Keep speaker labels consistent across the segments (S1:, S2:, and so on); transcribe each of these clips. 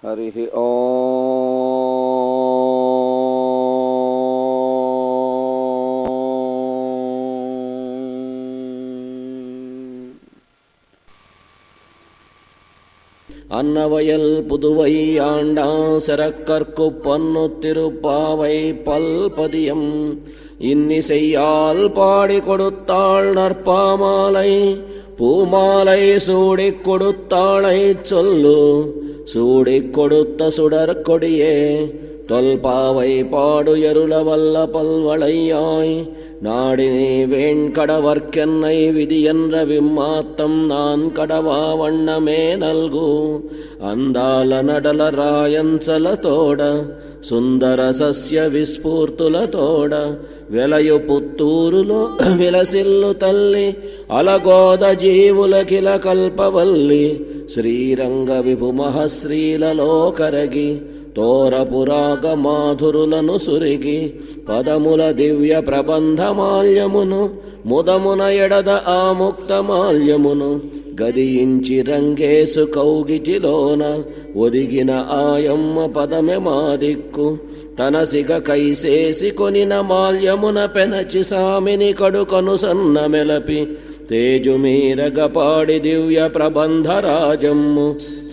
S1: हरि ओम। அன்னவயல் புதுவை ஆண்டாசரக்கற்கு பன்னு திருப்பாவை பல்பதியம் இன்னிசையால் பாடி கொடுத்தாள் நற்பாமாலை பூமாலை சூடிக் கொடுத்தாளை சொல்லு சூடிக் கொடுத்த சுடற்கொடியே தொல்பாவை பாடுயருள வல்ல பல்வளையாய் நாடினே வேண்கடவர்க்கென்னை விதியென்ற விம்மாத்தம் நான் கடவா வண்ணமே நல்கு అందాల నడల రాయంచలతోడ సుందర సస్య విస్ఫూర్తులతోడ వెలయు పుత్తూరులో విలసిల్లు తల్లి అలగోద జీవులకిల కల్పవల్లి శ్రీరంగ విభుమహశ్రీలలో కరగి తోరపురాగ మాధురులను సురిగి పదముల దివ్య ప్రబంధమాల్యమును ముదమున ఎడద ఆముక్తమాల్యమును గదియించి రంగేసు కౌగిటిలోన ఒదిగిన ఆయమ్మ పదమె మాదిక్కు తనసిగ కైసేసి కొనిన మాల్యమున పెనచి సామిని కడుకను సన్న మెలపి తేజుమీరగ పాడి దివ్య ప్రబంధరాజమ్ము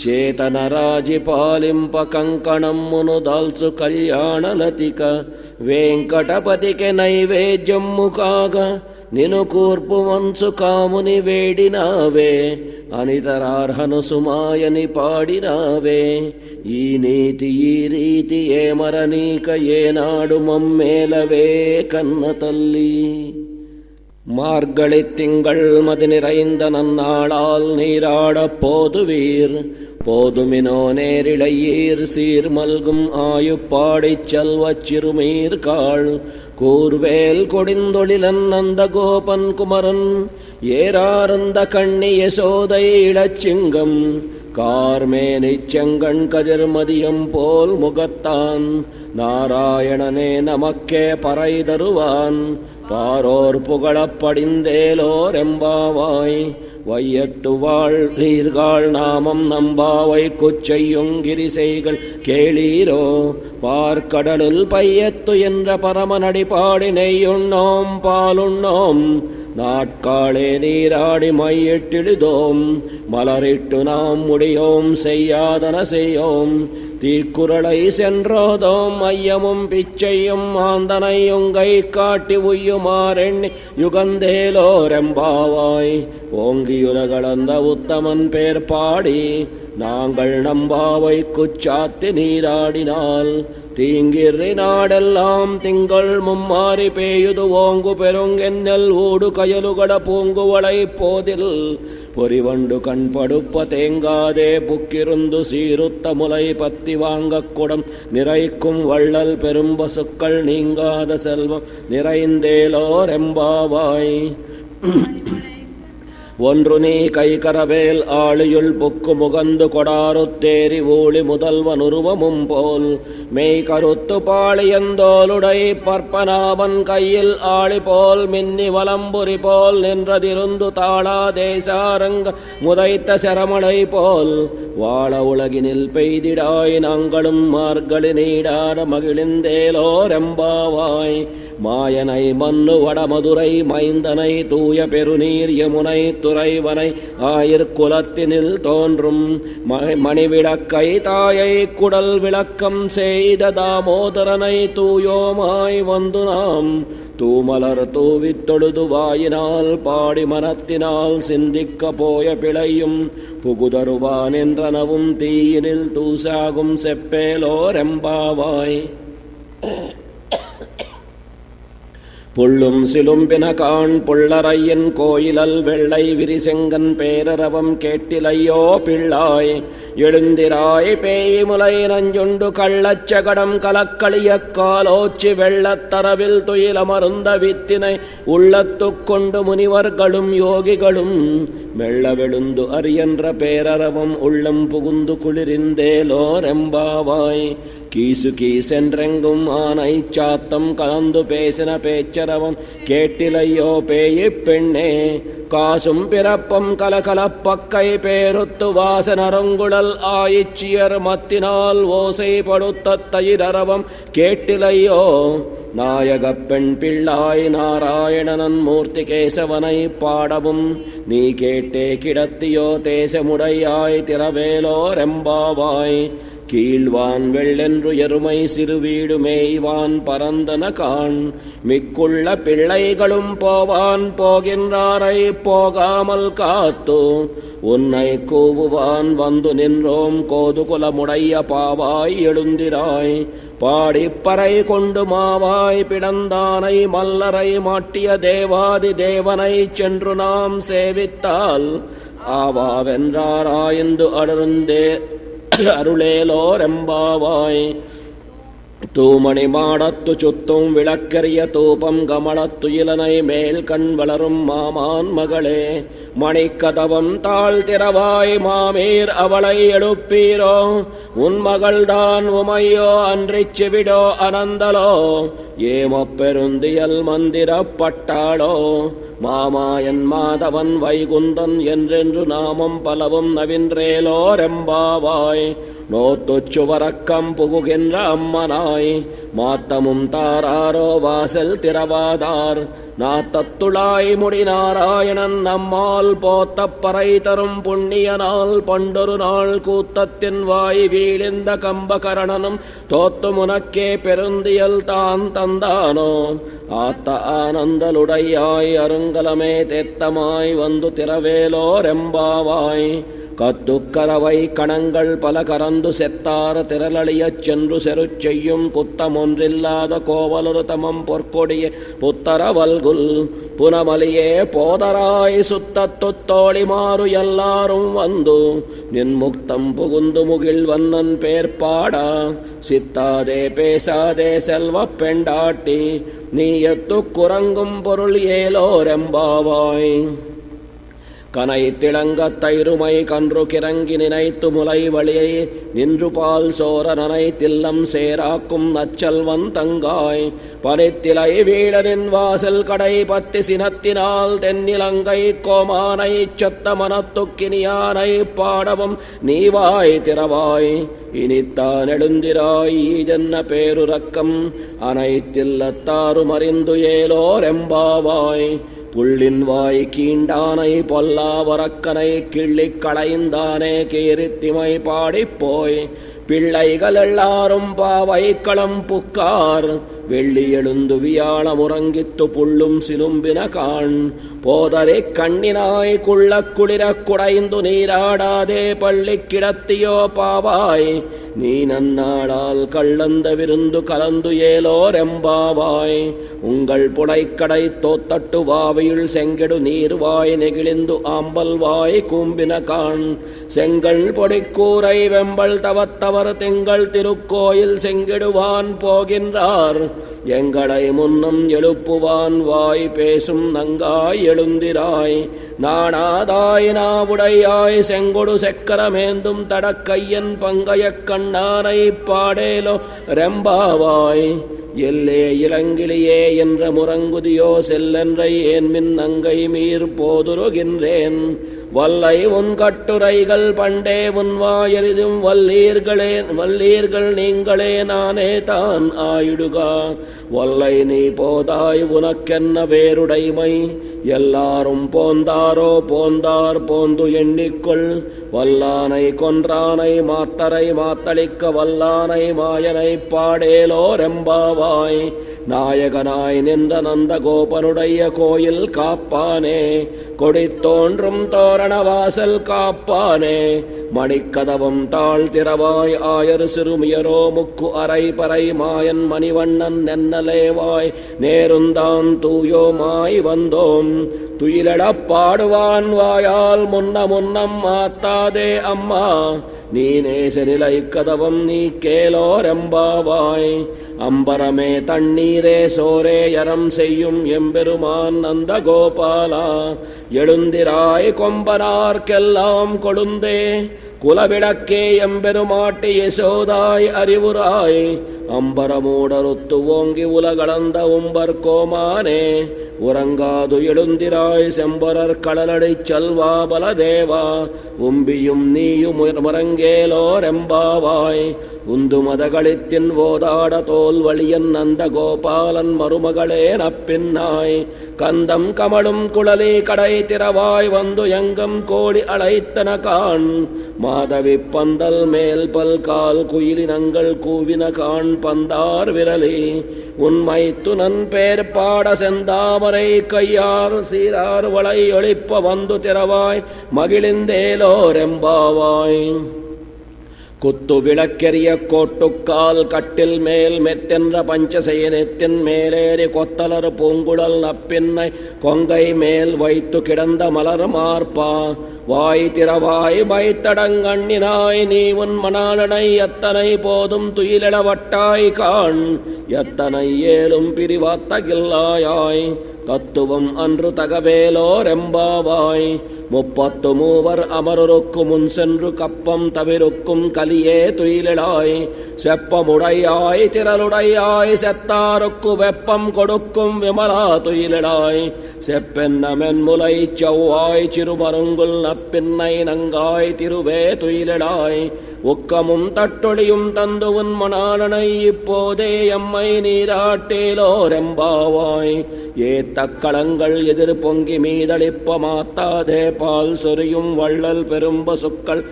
S1: చేతన రాజి పాలింప కంకణమ్మును దాల్చు కళ్యాణలతిక వెంకటపతికి నైవేద్యమ్ము కాగా నిను కూర్పు వంచు కాముని వేడినావే అనితరార్హను సుమాయని పాడినావే ఈ నీతి ఈ రీతి ఏమరనీక ఏనాడు మమ్మేలవే కన్న తల్లి மார்கழி திங்கள் மதி நிறைந்த நன்னாளால் நீராட போதுவீர் போதுமினோ நேரிழையீர் சீர் மல்கும் ஆயுப்பாடிச் செல்வச் சிறுமீர்காள் கூர்வேல் கொடிந்தொழிலன் நந்த கோபன் குமரன் ஏரார்ந்த கண்ணி யசோதை இளச்சிங்கம் கார்மேனிச் செங்கண் கதிர்மதியம் போல் முகத்தான் நாராயணனே நமக்கே பறை தருவான் பாரோர் புகழப் படிந்தேலோர் எம்பாவாய் வையத்து வாழ்கீர்கள் நாமம் நம்பாவை குச்செய்யுங்கிரிசைகள் கேளீரோ பார்க்கடலுள் பையத்து என்ற பரமனடி பாடி நெய்யுண்ணோம் பாலுண்ணோம் நாட்காளே நீராடி மையிட்டிடுதோம் மலரிட்டு நாம் முடியோம் செய்யாதன செய்யோம் தீக்குறளை சென்றோதோம் ஐயமும் பிச்சையும் ஆந்தனையுங்கை காட்டி உய்யுமாறெண்ணி யுகந்தேலோரெம்பாவாய் ஓங்கியுலகளந்த உத்தமன் பேர் பாடி நாங்கள் நம்பாவை குச்சாத்தி நீராடினால் தீங்கிரி நாடெல்லாம் திங்கள் மும்மாறி பேயுது ஓங்கு பெருங்கென்னல் ஊடு கயலுகட பூங்குவளை போதில் பொறிவண்டு கண்படுப்ப தேங்காதே புக்கிருந்து சீருத்த முலை பத்தி வாங்கக் குடம் நிறைக்கும் வள்ளல் பெரும்பசுக்கள் நீங்காத செல்வம் நிறைந்தேலோர் எம்பாவாய் ஒன்று நீ கைகரவேல் ஆளியுள் புக்கு முகந்து கொடாருத்தேரி ஊழி முதல்வன் உருவமும் போல் மெய் கருத்து பாளியந்தோளுடை பற்பனாவன் கையில் ஆளி போல் மின்னி வலம்புரி போல் நின்றதிருந்து தாளா தேசாரங்க முதைத்த செரமலை போல் வாழ உலகினில் பெய்திடாய் நாங்களும் மார்கழி நீடாட மகிழ்ந்தேலோர் எம்பாவாய் மாயனை மன்னு வடமதுரை மைந்தனை தூய பெருநீர் யமுனை துறைவனை ஆயிற்குலத்தினில் தோன்றும் மணிவிளக்கை தாயை குடல் விளக்கம் செய்த தாமோதரனை தூயோமாய் வந்து நாம் தூமலர் தூவித் தொழுது வாயினால் பாடி மனத்தினால் சிந்திக்க போய பிழையும் புகுதருவான் என்றனவும் தீயினில் தூசாகும் செப்பேலோரெம்பாவாய் புள்ளும் சிலும்பின காண் புள்ளரையின் கோயிலல் வெள்ளை விரிசெங்கன் பேரரவம் கேட்டிலையோ பிள்ளாய் எழுந்திராய் பேய்முலை நஞ்சுண்டு கள்ளச்சகடம் கலக்களியக் காலோச்சி வெள்ளத்தரவில் துயிலமருந்த வித்தினை உள்ளத்துக் கொண்டு முனிவர்களும் யோகிகளும் மெல்லவெழுந்து அரியன்ற பேரரவம் உள்ளம் புகுந்து குளிரிந்தேலோரெம்பாவாய். கீசு கீசென்றெங்கும் ஆனை சாத்தம் கலந்து பேசின பேச்சரவம் கேட்டிலையோ பேயிப் பெண்ணே. காசும் பிறப்பம் கலகலப்பக்கை பேருத்து வாசனரங்குழல் ஆயிச்சியர் மத்தினால் ஓசை படுத்த தயிரரவம் கேட்டிலையோ. நாயகப் பெண் பிள்ளாய் நாராயணனன் மூர்த்தி கேசவனை பாடவும் நீ கேட்டே கிடத்தியோ தேசமுடையாய் திரவேலோரெம்பாவாய். கீழ்வான் வெள்ளென்று எருமை சிறுவீடு மேய்வான் பரந்தன காண். மிக்குள்ள பிள்ளைகளும் போவான் போகின்றாரை போகாமல் காத்து. உன்னை கூவுவான் வந்து நின்றோம் கோதுகுலமுடைய பாவாய் எழுந்திராய். பாடிப்பறை கொண்டு மாவாய் பிடந்தானை மல்லரை மாட்டிய தேவாதி தேவனை சென்று நாம் சேவித்தால் ஆவாவென்றாராய்ந்து அடர்ந்தே அருளேலோரெம்பாவாய். தூமணி மாடத்து சுத்தும் விளக்கரிய தூபம் கமலத்து இளனை மேல் கண் வளரும் மாமான் மகளே. மணிக்கதவம் தாழ் திறவாய் மாமீர் அவளை எழுப்பீரோ. உன் மகள்தான் உமையோ அன்றிச் செவிடோ அனந்தலோ. ஏமப்பெருந்தியல் மந்திரப்பட்டாளோ. மாமாயன் மாதவன் வைகுந்தன் என்றென்று நாமம் பலவும் நவின்றேலோரெம்பாவாய். நோத்துச்சுவரக்கம் புகுகின்ற அம்மனாய். மாத்தமும் தாராரோ வாசல் திறவாதார். நாத்தத்துளாய் முடி நாராயணன் நம்மால் போத்தப்பறை தரும் புண்ணியனால் பண்டொரு நாள் கூத்தத்தின் வாய் வீழிந்த கம்பகரணனும் தோத்து முனக்கே பெருந்தியல் தான் தந்தானோ. ஆத்த ஆனந்தலுடையாய் அருங்கலமே தேத்தமாய் வந்து திரவேலோரெம்பாவாய். கத்துக்கரவை கணங்கள் பல கரந்து செத்தார திரளழியச் சென்று செரு செய்யும் குத்தமொன்றில்லாத கோவலொரு தமம் பொற்கொடிய புத்தரவல்குல். புனமலியே போதராய் சுத்தத்துத் தோழிமாறு எல்லாரும் வந்து நின் முக்தம் புகுந்து முகில் வண்ணன் பேர்பாடா. சித்தாதே பேசாதே செல்வப் பெண்டாட்டி நீ எத்துக் குரங்கும் பொருள் ஏலோரெம்பாவாய். கனை திளங்கத் தைருமை கன்று கிறங்கி நினைத்து முலை வழியை நின்று பால் சோர நனை தில்லம் சேராக்கும் நச்சல்வன் தங்காய். பனித்திலை வீழனின் வாசல் கடை பத்தி சினத்தினால் தென்னிலங்கை கோமானை சொத்த மனத்துக்கினியானை பாடவும் நீவாய் திறவாய். இனித்தான் எழுந்திராய் ஈஜென்ன பேருரக்கம் அனைத்தில்லத்தாரும் அறிந்து ஏலோரெம்பாவாய். புள்ளின் வாய் கீண்டானை பொல்லாவரக்கனை கிள்ளிக் களைந்தானே கீரித்திமை பாடிப்போய். பிள்ளைகள் எல்லாரும் பாவைக்களம் புக்கார். வெள்ளி எழுந்து வியாழமுறங்கித்து புள்ளும் சிலும்பின காண். போதரை கண்ணினாய் குள்ள குளிரக் குடைந்து நீராடாதே பள்ளி கிடத்தியோ பாவாய். நீ நன்னாளால் கள்ளந்த விருந்து கலந்து ஏலோரெம்பாவாய். உங்கள் புடைக்கடை தோத்தட்டு வாவியுள் செங்கெடு நீர்வாய் நெகிழிந்து ஆம்பல் வாய் கூம்பின காண். செங்கல் பொடிக்கூரை வெம்பல் தவத்தவர் திங்கள் திருக்கோயில் செங்கிடுவான் போகின்றார். எங்களை முன்னம் எழுப்புவான் வாய் பேசும் நங்காய் எழுந்திராய். நாணாதாய் நாவுடையாய் செங்கொடு செக்கரமேந்தும் தடக்கையன் பங்கையக் கண்ணானை பாடேலோ ரெம்பாவாய். எல்லே இளங்கிளியே என்ற முரங்குதியோ செல்லென்றை ஏன்மின் நங்கை மீர் போதுருகின்றேன். வல்லை உன் கட்டுரைகள் பண்டே உன் வாயெறிதும் வல்லீர்கள் நீங்களே நானே தான் ஆயிடுகா. வல்லை நீ போதாய் உனக்கென்ன வேறுடைமை. எல்லாரும் போந்தாரோ போந்தார் போந்து எண்ணிக்கொள். வல்லானை கொன்றானை மாத்தரை மாத்தளிக்க வல்லானை மாயனை பாடேலோரெம்பாவாய். நாயகனாய் நின்ற நந்த கோபனுடைய கோயில் காப்பானே. கொடித்தோன்றும் தோரண வாசல் காப்பானே. மணிக்கதவம் தாழ் திறவாய் ஆயர் சிறுமியரோ முக்கு அரை பறை மாயன் மணிவண்ணன் நென்னலேவாய். நேருந்தான் தூயோமாய் வந்தோம் துயிலடப் பாடுவான் வாயால் முன்னம் மாத்தாதே அம்மா. நீ நேச நிலை கதவம் நீ கேலோரெம்பாவாய். அம்பரமே தண்ணீரே சோரே யரம் செய்யும் எம்பெருமான் நந்த கோபாலா எழுந்திராய் கொம்பனார்க்கெல்லாம் கொழுந்தே குலவிளக்கே எம்பெருமாட்டி யசோதாய் அறிவுராய் அம்பரமூடருத்து ஓங்கி உலகளந்த உம்பர் கோமானே உறங்காது எழுந்திராய் செம்பரர் கடலடைச் செல்வா பலதேவா உம்பியும் நீயும் முரங்கேலோரெம்பாவாய் உந்து மதகளித்தின் ஓதாட தோல் வழியன் நந்த கோபாலன் மருமகளே நப்பின்னாய் கந்தம் கமழும் குழலி கடை திறவாய் வந்து எங்கம் கோடி அழைத்தன கான் மாதவி பந்தல் மேல் பல்கால் குயிலினங்கள் கூவின கான் பந்தார் விரலி உண்மை துணன் பேர் பாட செந்தாமரை கையார் சீரார் வளை ஒளிப்ப வந்து திறவாய் மகிழ்ந்தேலோரெம்பாவாய் குத்து விளக்கெரிய கோட்டுக்கால் கட்டில் மேல் மெத்தென்ற பஞ்சசயனத்தின் மேலேறி கொத்தலர் பூங்குழல் நப்பின்னை கொங்கை மேல் வைத்து கிடந்த மலர் மார்பா வாய் திறவாய் வைத்தடங்கண்ணினாய் நீ உன் மணாளனை எத்தனை போதும் துயிலிடவட்டாய் காண் எத்தனை ஏலும் பிரிவாத்தகில்லாயாய் தத்துவம் அன்று தகவேலோரெம்பாவாய் முப்பத்து மூவர் அமரருக்கு முன் சென்று கப்பம் தவிருக்கும் கலியே துயிலிடாய் செப்பமுடையாய் திரளுடையாய் செத்தாருக்கு வெப்பம் கொடுக்கும் விமலா துயிலிடாய் செப்பென்ன மென்முலை செவ்வாய் சிறுமருங்குல் நப்பின்னை நங்காய் திருவே துயிலிடாய் உக்கமும் தட்டொழியும் தந்து உன் மணாளனை இப்போதே எம்மை நீராட்டேலோரெம்பாவாய் ஏத்தக்களங்கள் எதிர் பொங்கி மீதளிப்ப மாத்தாதே பால் சொரியும் வள்ளல் பெரும்பசுக்கள்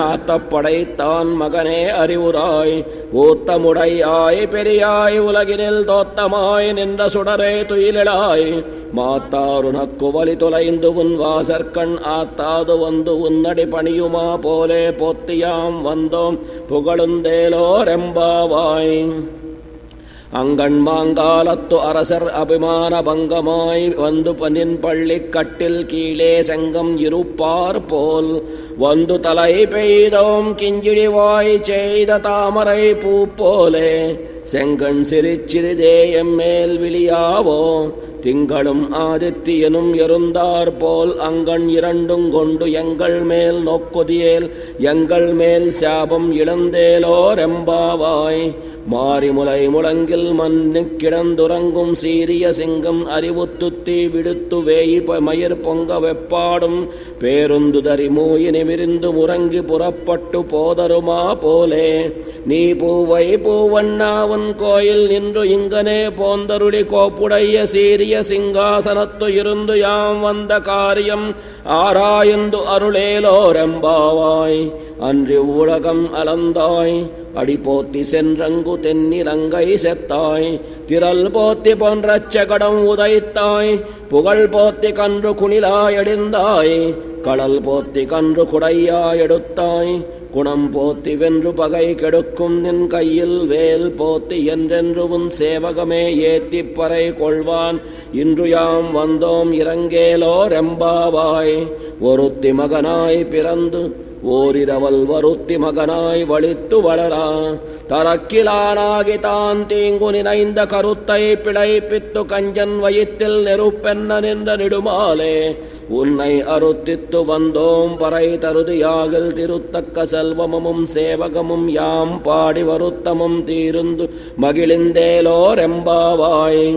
S1: ஆத்தப்படைத்தான் மகனே அறிவுராய் ஊத்தமுடையாய் பெரியாய் உலகினில் தோத்தமாய் நின்ற சுடரே துயிலிடாய் மாத்தாருனக்கு வலி தொலைந்து உன் வாசற்கண் ஆத்தாது வந்து உன்னடி பணியுமா போலே போத்தியாம் வந்தோம் புகழுந்தேலோரெம்பாவாய் அங்கண் மாங்காலத்து அரசர் அபிமான பங்கமாய் வந்து பனின் பள்ளி கட்டில் கீழே செங்கம் இருப்பார் போல் வந்து தலை பெய்தோம் கிஞ்சிடிவாய் செய்த தாமரை பூ போலே செங்கண் சிறிதே எம்மேல் விழியாவோ திங்களும் ஆதித்தியனும் எருந்தார் போல் அங்கண் இரண்டும் கொண்டு எங்கள் மேல் நோக்குதியேல் எங்கள் மேல் சாபம் இழந்தேலோரெம்பாவாய் மாரிமுலை முழங்கில் மண்ணு கிடந்துறங்கும் சீரிய சிங்கம் அறிவுத்துத்தி விடுத்து வேயி மயிர் பொங்க வெப்பாடும் பேருந்துதறி மூயினி விரிந்து முறங்கி புறப்பட்டு போதருமா போலே நீ பூவை பூவண்ணாவன் கோயில் நின்று இங்கனே போந்தருளி கோப்புடைய சீரிய சிங்காசனத்து இருந்து யாம் வந்த காரியம் ஆராய்ந்து அருளேலோரெம்பாவாய் அன்றி உலகம் அலந்தாய் அடி போத்தி சென்றங்கு தென்னிலங்கை செத்தாய் திரள் போத்தி போன்றச்ச கடம் உதைத்தாய் புகழ் போத்தி கன்று குணிலாயடிந்தாய் கடல் போத்தி கன்று குடையாய் எடுத்தாய் குணம் போத்தி வென்று பகை கெடுக்கும் நின் கையில் வேல் போத்தி என்றென்று உன் சேவகமே ஏத்திப் பறை கொள்வான் இன்று யாம் வந்தோம் இறங்கேலோரெம்பாவாய் ஒருத்தி மகனாய் பிறந்து ஓரிரவல் வருத்தி மகனாய் வழித்து வளரா தரக்கிலானாகி தான் தீங்கு நினைந்த கருத்தை பிழைப்பித்து கஞ்சன் வயிற்றில் நெருப்பென்ன நின்ற நெடுமாலே உன்னை அருத்தித்து வந்தோம் பறை தருதியாகில் திருத்தக்க செல்வமும் சேவகமும் யாம் பாடி வருத்தமும் தீருந்து மகிழ்ந்தேலோரெம்பாவாய்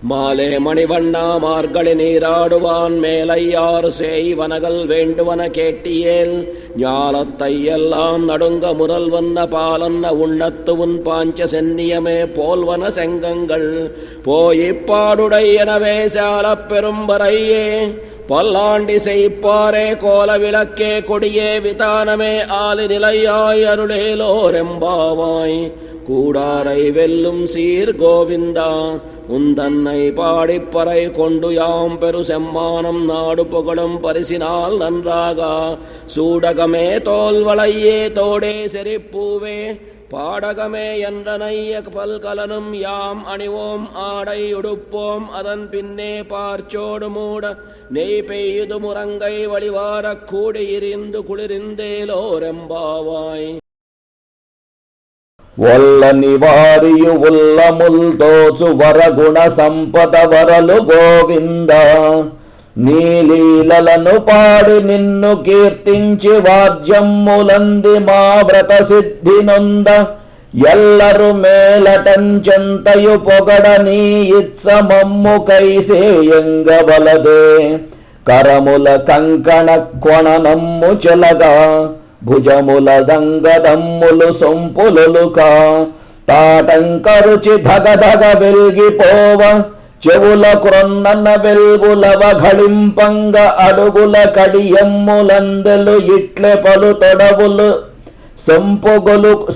S1: மாலே மணிவண்ணா மார்கழி நீராடுவான் மேலையாறு செய்வனகள் வேண்டுவன கேட்டியேல் ஞாலத்தை எல்லாம் நடுங்க முரல் வந்த பாலன்ன உண்ணத்து உன் பாஞ்ச சென்னியமே போல்வன செங்கங்கள் போயிப்பாடுடையனவே சாலப் பெரும்பறையே பல்லாண்டி செய்ப்பாரே கோல விளக்கே கொடியே விதானமே ஆலி நிலையாய் அருளேலோரெம்பாவாய் கூடாரை வெல்லும் சீர் கோவிந்தா உந்தன்னை பாடிப்பறை கொண்டு யாம் பெரு செம்மானம் நாடு புகழும் பரிசினால் நன்றாக சூடகமே தோல்வளையே தோடே செறிப்பூவே பாடகமே என்றனைய பல்கலனும் யாம் அணிவோம் ஆடை உடுப்போம் அதன் பின்னே பார்ச்சோடு மூட நெய் பெய்து முரங்கை வழிவாரக் கூடியிருந்து குளிர்ந்தேலோரெம்பாவாய்
S2: ఒల్లని వారియు ఉల్లముల్ దోచు వరగుణ సంపద వరలు గోవింద. నీలీలను పాడి నిన్ను కీర్తించి వాద్యమ్ములంది మా వ్రత సిద్ధి నొంద. ఎల్లరు మేలటంచెంతయు పొగడ నీ ఇత్స మమ్ము కైసేయంగవలదే. కరముల కంకణ కొణనమ్ము చెలగా భుజముల దంగదమ్ములు సొంపులుకా. తాటంకరుచి ధగధగ వెల్గిపోవ చెవుల క్రొన్నన వెల్గులవ ఘళింపంగ. అడుగుల కడియమ్ములందెలు ఇట్లె పలు తొడవులు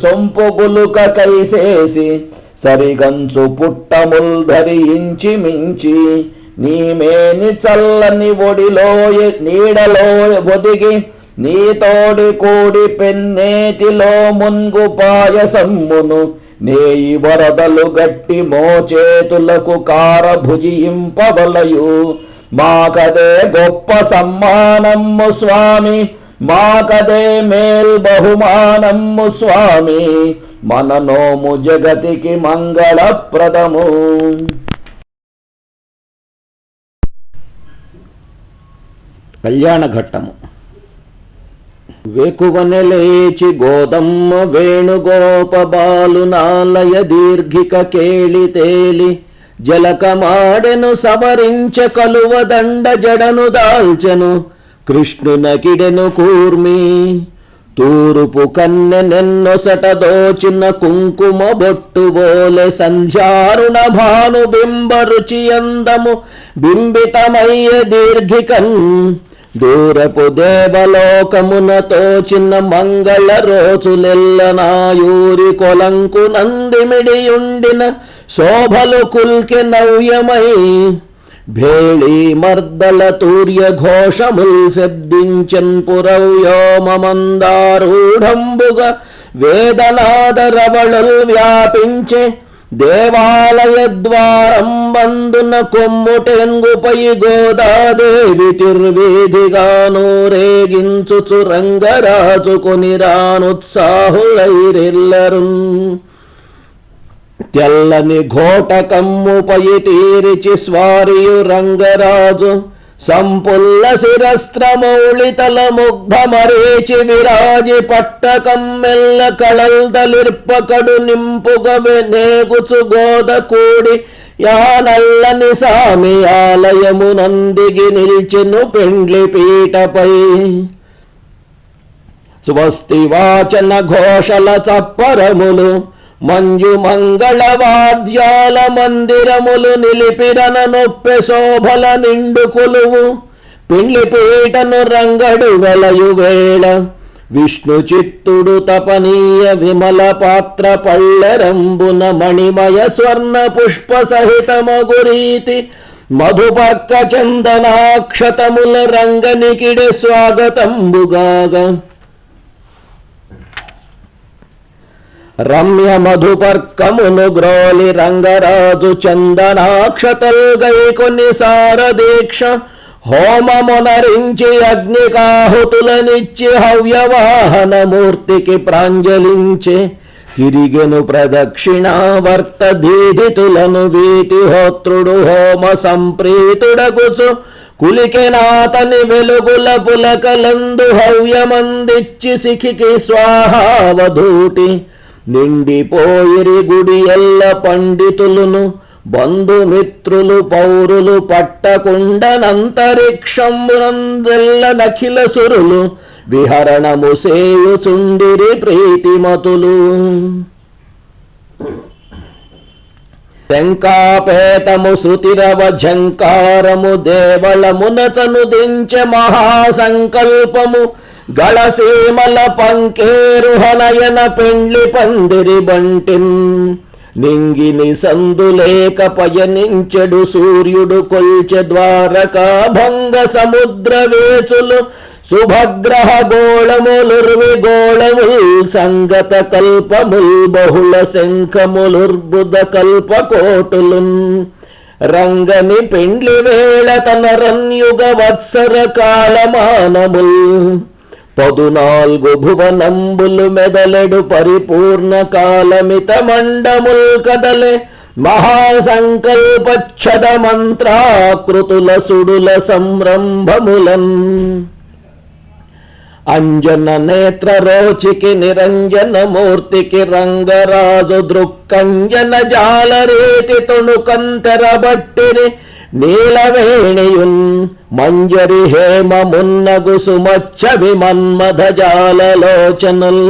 S2: సొంపుగులుక కైసేసి. సరిగంచు పుట్టముల్ ధరించి మించి నీమేని చల్లని ఒడిలోయ నీడలో ఒదిగి. నీతోడి కూడి పెన్నేటిలో మున్గు పాయసమ్మును. నేయి వరదలు గట్టి మోచేతులకు కార భుజింపవలయు. మాకదే గొప్ప సమ్మానమ్ము స్వామి, మాకదే మేల్ బహుమానమ్ము స్వామి. మన నోము జగతికి మంగళప్రదము. కళ్యాణ ఘట్టము. వేకువనె లేచి గోదమ్మ వేణుగోపబాలు నాలయ దీర్ఘిక కేళి తేలి. జలకమాడెను సవరించ కలువ దండ జడను దాల్చెను. కృష్ణునకిడెను కూర్మి తూరుపు కన్నెనెన్నొసట దోచిన కుంకుమ బొట్టుబోలె. సంధ్యారుణ భాను బింబ రుచి అందము బింబితమయ్య దీర్ఘికన్. దూరపు దేవలోకమున తోచిన మంగళ రోజులెల్ల నాయూరి కొలంకు నందిమిడియుండిన. శోభలు కుల్కె నవ్యమై భేళీ మర్దల తూర్య ఘోషముల్ శబ్దించెన్ పురవ్యోమమందారూఢంబుగ. వేదనాద రవళుల్ వ్యాపించే దేవాలయ ద్వారం బందున. కొమ్ముటెంగుపై గోదాదేవి తిర్వీధిగాను రేగించుచు రంగరాజు కొనిరానుత్సాహులైరెల్లరు. తెల్లని ఘోటకమ్ముపై తీరిచి స్వారియు రంగరాజు. సంపుల్ల శిరస్త్రమౌళితల ముగ్ధమరేచి విరాజి. పట్టకమ్మెల్ల కళల్దలిర్పకడు నింపుగ నేగుచు గోద కూడి. యానల్లని సామి ఆలయము నందిగి నిల్చెను పెండ్లి పీటపై. స్వస్తి వాచన ఘోషల చప్పరములు మంజు మంగళ వాద్యాల మందిరములు. నిలిపిరన నొప్పె శోభల నిండు కొలువు. పిండ్లి పీటను రంగడు వెలయు వేళ. విష్ణు చిత్తుడు తపనీయ విమల పాత్ర పళ్ళెరంబున. మణిమయ స్వర్ణ పుష్ప సహితమగురీతి. మధుపర్క చందనాక్షతముల రంగనికిడే స్వాగతంబుగాగా. రమ్య మధుపర్కమును గ్రోలి రంగరాజు చందనాక్షతల్ గైకొని సారదీక్ష. హోమమునరించి అగ్నికాహుతులనిచ్చి హవ్యవాహనమూర్తికి ప్రాంజలించే. తిరిగెను ప్రదక్షిణావర్త దీధితులను వీతిహోత్రుడు హోమ సంప్రీతుడగుచు. కులికెనాతని వెలుగుల పులకలందు హవ్యమందిచ్చి సిఖికి స్వాహావధూటి. నిండిపోయిరి గుడి ఎల్ల పండితులును. బంధుమిత్రులు పౌరులు పట్టకుండనంతరిక్షంబునందెల్ల నఖిల సురులు. విహరణము సేయుచుండిరి ప్రీతిమతులు. శంకాపేతము శృతిరవ ఝంకారము దేవళమునచను దించె మహాసంకల్పము. గళసీమల పంకేరుహనయన పెండ్లి పందిరి బంటిన్. నింగిని సందులేక పయనించెడు సూర్యుడు కొల్చె ద్వారకా భంగ సముద్ర వేచులు. శుభగ్రహ గోళములుర్వి గోళముల్ సంగత కల్పముల్. బహుళ శంఖములుర్బుద కల్పకోటులున్. రంగని పెండ్లి వేళ తన రన్యుగ వత్సర కాలమానముల్. 14 భువనంబులు మెదలెడు పరిపూర్ణ కాలమిత మండముల్ కదలే మహాసంకల్పచ్చద మంత్రాకృతుల సుడుల సంరంభములన్ అంజన నేత్ర రోచికి నిరంజన మూర్తికి రంగరాజు దృక్కంజన జాలరేతి తొణుకంతెరబట్టిని నీలవేణియున్ మంజరి హేమమున్నగు సుమచ్చవి మన్మథ జాలలోచనుల్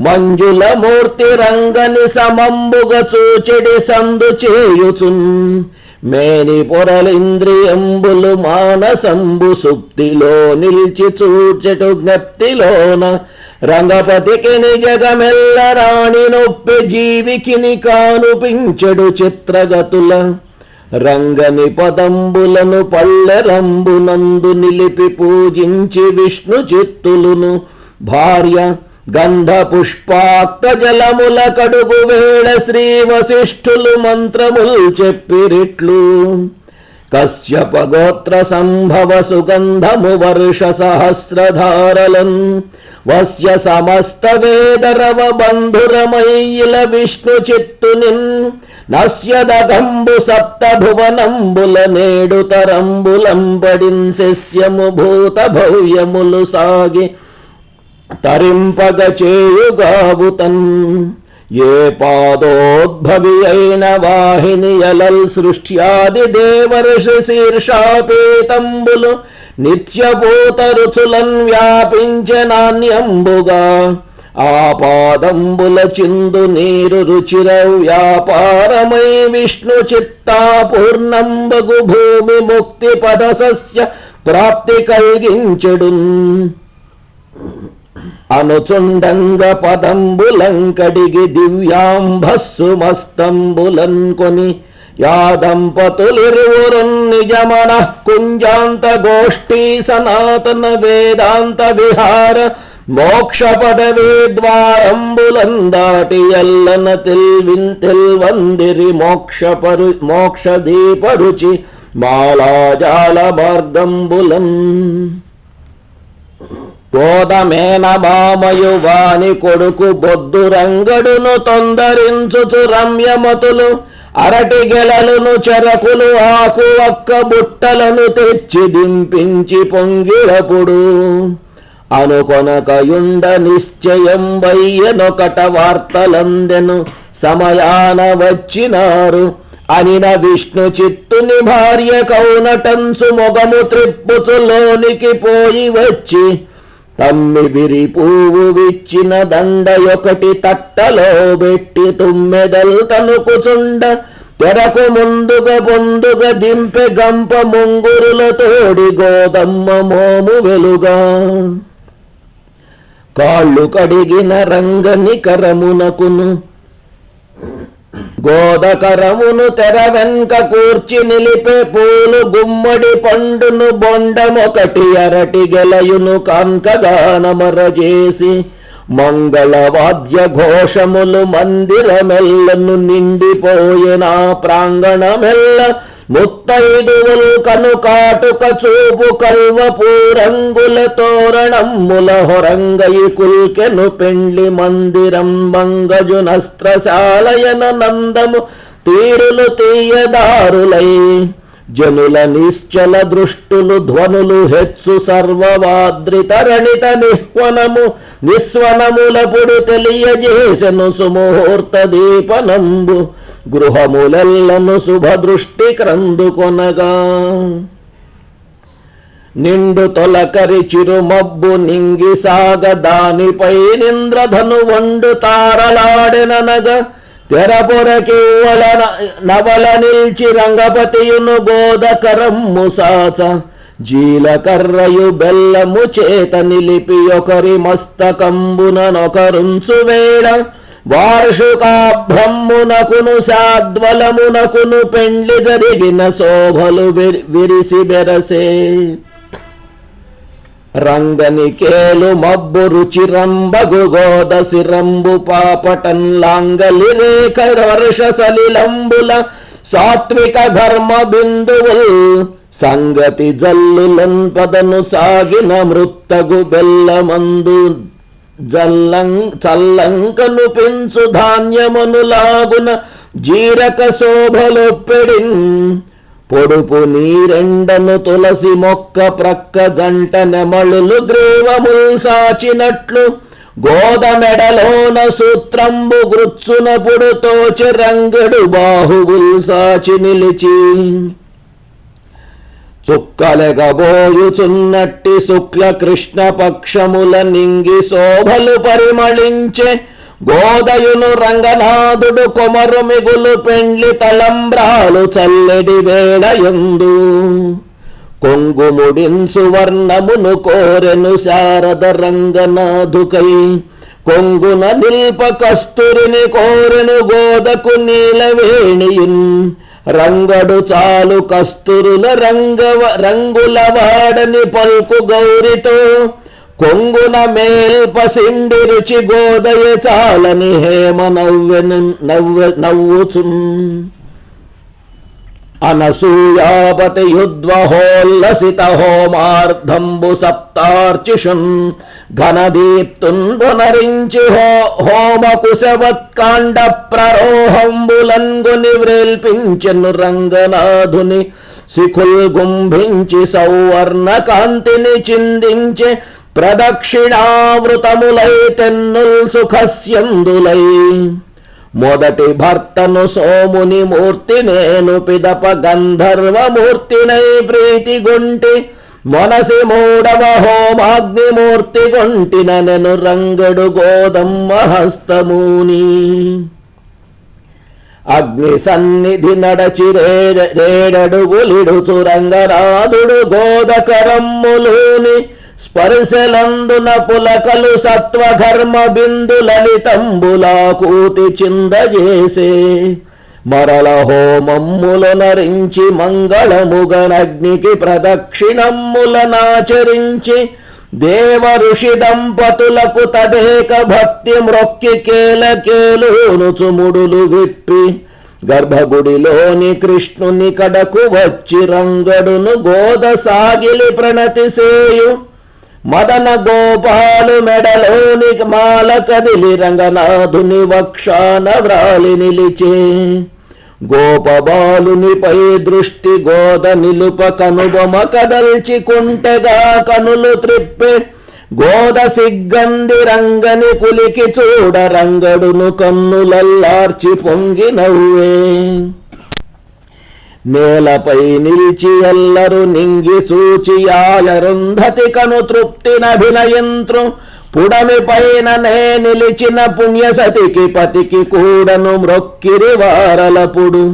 S2: మంజుల మూర్తి రంగని సమంబుగ చూచెడి సందు చేయుచున్ మేని పొరలింద్రియంబులు మానసంబు సుప్తిలో నిల్చి చూచెటు జ్ఞప్తిలోన రంగపతికి నిజగమెల్ల రాణి నొప్పి జీవికిని కానుపించెడు చిత్రగతుల రంగని పదంబులను పల్లెరంబునందు నిలిపి పూజించి విష్ణు చిత్తులును భార్య గంధ పుష్పాక్త జలముల కడుగు వేళ శ్రీ వశిష్ఠులు మంత్రములు చెప్పిరిట్లు కశ్యప గోత్ర సంభవ సుగంధము వర్ష సహస్రధారలన్ వస్య సమస్త వేదరవ బంధురమయ్యిల విష్ణు చిత్తునిన్ నస్యదగంబు సప్త భువనంబుల నేడు తరంబులంబడిన్ శస్యము భూత భవ్యములు సాగి తరింపగ చేయుగావుతన్ ఏ పాదోద్భవి అయిన వాహిని యలల్ సృష్ట్యాది దేవర్షి శీర్షాపేతంబులు నిత్యభూత రుచులన్ వ్యాపించనాన్యంబుగా ఆ పాదంబుల చిందు నీరు రుచిర వ్యాపారమై విష్ణు చిత్తా పూర్ణంబగు భూమి ముక్తి పద సస్య ప్రాప్తి కలిగించెడున్ అనుచుండంగ పదంబులంకడిగి దివ్యాంభస్సు మస్తంబులన్ కొని యా దంపతులిరువురున్ నిజమన కుంజాంత గోష్ఠీ సనాతన వేదాంత విహార మోక్ష పదవీ ద్వారంబులం దాటి ఎల్లన తెల్వందిరి మోక్ష దీపరుచి మాలాజాల మార్గంబులం కోదమేన మామయు వాని కొడుకు బొద్దు రంగడును తొందరించుచు రమ్యమతులు అరటి గెలలును చెరకులు ఆకు ఒక్క బుట్టలను తెచ్చి దింపించి పొంగిరపుడు అనుకొనకయుండ నిశ్చయం వయ్యనొకట వార్తలందెను సమయాన వచ్చినారు అనిన విష్ణు చిత్తుని భార్య కౌనటంసు మొగము త్రిప్పుచులోనికి పోయి వచ్చి తమ్మిబిరి పువ్వు విచ్చిన దండయొకటి తట్టలో పెట్టి తుమ్మెదల్ తనుకుచుండ తెరకు ముందుగ దింపె గంప ముంగురుల తోడి గోదమ్మ మోము వెలుగా కాళ్ళు కడిగిన రంగని కరమునకును గోదకరమును తెర వెంక కూర్చి నిలిపే పూలు గుమ్మడి పండును బొండమొకటి అరటి గెలయును కాంకగానమరజేసి మంగళవాద్య ఘోషములు మందిరమెల్లను నిండిపోయిన ప్రాంగణమెల్ల ముత్తైదువులు కనుకాటుక చూపు కల్వ పూరంగుల తోరణమ్ముల హొరంగయి కుల్కెను పెండ్లి మందిరం మంగజు నస్త్రశాలయన నందము తీరులు తీయదారులై జనుల నిశ్చల దృష్టులు ధ్వనులు హెచ్చు సర్వవాద్రితరణిత నిస్వనములపుడు తెలియజేసెను సుముహూర్త దీపనంబు గృహములెల్లను శుభదృష్టి క్రందుకొనగా నిండు తొలకరి చిరుమబ్బు నింగి సాగ దానిపై నింద్రధను వండు తారలాడెననగా తెరపొరకివ్వల నవల నిల్చి రంగపతియును గోదకరమ్ము సాచ జీలకర్రయు బెల్లము చేత నిలిపి ఒకరి మస్తకంబుననొకరుంచు వేళ వార్షుకాభ్రమ్మునకును సాద్వలమునకును పెండ్లి జరిగిన శోభలు విరిసి బెరసే రంగనికేలు మబ్బు రుచిరంబగు గోదసిరంబు పాపటన్ లాంగలి రేఖ వర్ష సలిలంబుల సాత్విక ధర్మ బిందువుల్ సంగతి జల్లులన్ పదను సాగిన మృత్తగు బెల్లమందు చల్లంకను పెంచు ధాన్యమనులాగున జీరక శోభలొప్పెడిన్ పొడుపు నీరెండను తులసి మొక్క ప్రక్క జంట నెమళులు గ్రీవముల్ సాచినట్లు గోదమెడలోన సూత్రంబు గృత్సున పుడుతోచి రంగడు బాహువుల్ సాచి నిలిచి చుక్కలెగబోయుచున్నట్టి శుక్ల కృష్ణ పక్షముల నింగి శోభలు పరిమళించే గోదయును రంగనాథుడు కొమరు మిగులు పెండ్లి తలంబ్రాలు చల్లెడి వేళయందు కొంగుముడిన్సు వర్ణమును కోరెను శారద రంగనాథుకై కొంగున నిల్ప కస్తూరిని కోరెను గోదకు నీలవేణియున్ రంగడు చాలు కస్తూరుల రంగుల వాడని పల్కు గౌరితో కొంగున మేల్పసిండి రుచి గోదయ చాలని హేమ నవ్వుచున్ అనసూయాపతి యుద్వహోల్లసిత హోమార్థంబు సప్తార్చిషున్ ఘనదీప్తున్ పునరించి హోమకుశవత్కాండ ప్రరోహంబులంగుని వ్రేల్పించెను రంగనాథుని శిఖుల్ గుంభించి సౌవర్ణ కాంతిని చిందించే ప్రదక్షిణావృతములై తెన్నుల్ సుఖస్యందులై మొదటి భర్తను సోముని మూర్తి నేను పిదప గంధర్వమూర్తినై ప్రీతి గుంటి మనసి మూడవ హోమాగ్నిమూర్తి గుంటిన నెను రంగడు గోదమ్మ హస్తముని అగ్ని సన్నిధి నడచి రేడడుగులిడుచు రంగనాథుడు గోదకరమ్ములోని స్పర్శలందున పులకలు సత్వఘర్మ బిందు లలితంబులా కూతి చిందజేసే మరల హోమమ్ముల నరించి మంగళముగనగ్నికి ప్రదక్షిణమ్ములనాచరించి దేవ ఋషి దంపతులకు తదేక భక్తి మ్రొక్కి కేలకేలును ముడులు విప్పి గర్భగుడిలోని కృష్ణుని కడకు వచ్చి రంగడును గోద సాగిలి ప్రణతి సేయు మదన గోపాలు మెడలోని మాల కదిలి రంగనాథుని వక్షాన వ్రాలి నిలిచే గోపబాలునిపై దృష్టి గోద నిలుప కనుబొమ కదల్చి కుంటెగా కనులు త్రిప్పే గోద సిగ్గంది రంగని కులికి చూడ రంగడును కన్నులల్లార్చి పొంగి నవ్వే నేలపై నిలిచి ఎల్లరు నింగి చూచి ఆయరుంధతి కను తృప్తినభినయంత్రు పుడమి పైన నే నిలిచిన పుణ్యసతికి పతికి కూడను మ్రొక్కిరి వారలపుడు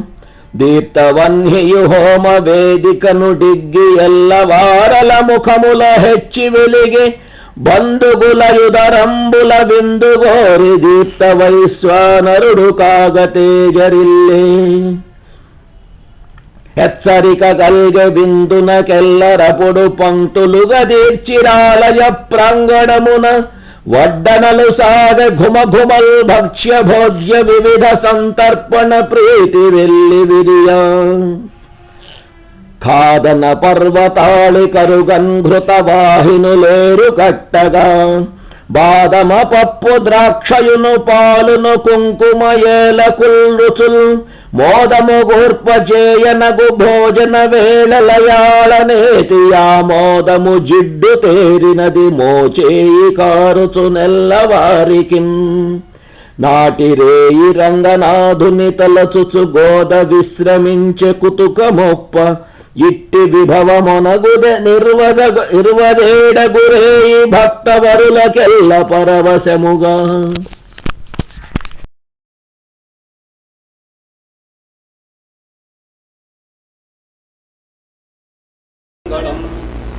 S2: దీప్తవన్హియు హోమ వేదికను డిగ్గి ఎల్ల వారల ముఖముల హెచ్చి వెలిగి బంధుగులయుదరంబుల విందుగోరి దీప్త వైశ్వానరుడు కాగతేజరిల్లే హెచ్చరిక కల్గె బిందునకెల్లరపుడు పంక్తులుగా తీర్చిరాలయ ప్రాంగణమున వడ్డనలు సాగ ఘుమఘుమల్ భక్ష్య భోజ్య వివిధ సంతర్పణ ప్రీతి వెల్లి విరియా ఖాదన పర్వతాళి కరుగన్ఘృత వాహినులేరు కట్టగా బాదమ పప్పు ద్రాక్షయును పాలును కుంకుమ ఏలకుల్ రుచుల్ మోదము గూర్పచేయనగు భోజన వేళలయాళనేతి ఆ మోదము జిడ్డు తేరినది మోచేయి కారుచు నెల్లవారికిన్ నాటి రేయి రంగనాథుని తలచుచు గోద విశ్రమించె కుతుకమొప్ప ఇట్టి విభవమొనగుదె నిర్వదేడగురేయి భక్తవరులకెల్ల పరవశముగా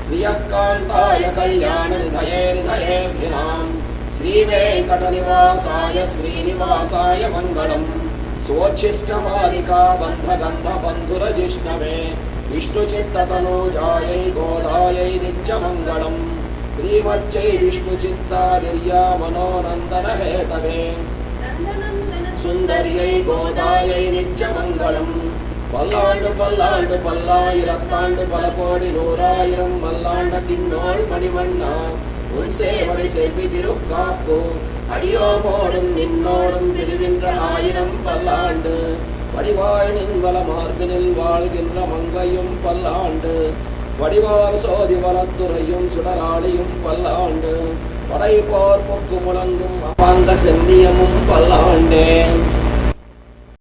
S1: శ్రీయకాంతాయ కళ్యాణ నిధయే నిధయేర్ధినాం శ్రీవేంకటనివాసాయ శ్రీనివాసాయ మంగళం స్వోచ్ఛిష్టమాలికా బంధగంధ బంధురజిష్ణవే విష్ణుచిత్తతనూజాయై గోదాయై నిత్యమంగళం శ్రీమచ్చై విష్ణుచిత్తాదిర్యా మనోనందన హేతవే సుందర్యై గోదాయై నిత్యమంగళం பல்லாண்டு பல்லாண்டு பல்லாயிரத்தாண்டு பல கோடி நூறாயிரம் மல்லாண்ட தின்னோள் மணிவண்ணா உன் சேவடி செல்வி திருக்காப்பு அடியோமோடும் நின்னோடும் திருவின்ற ஆயிரம் பல்லாண்டு வடிவாய் நின்வல மார்பினில் வாழ்கின்ற மங்கையும் பல்லாண்டு வடிவார் சோதி வளத்துறையும் சுடராளியும் பல்லாண்டு படை போர் பொக்கு முழங்கும் அப்பாந்த செல்லியமும் பல்லாண்டே.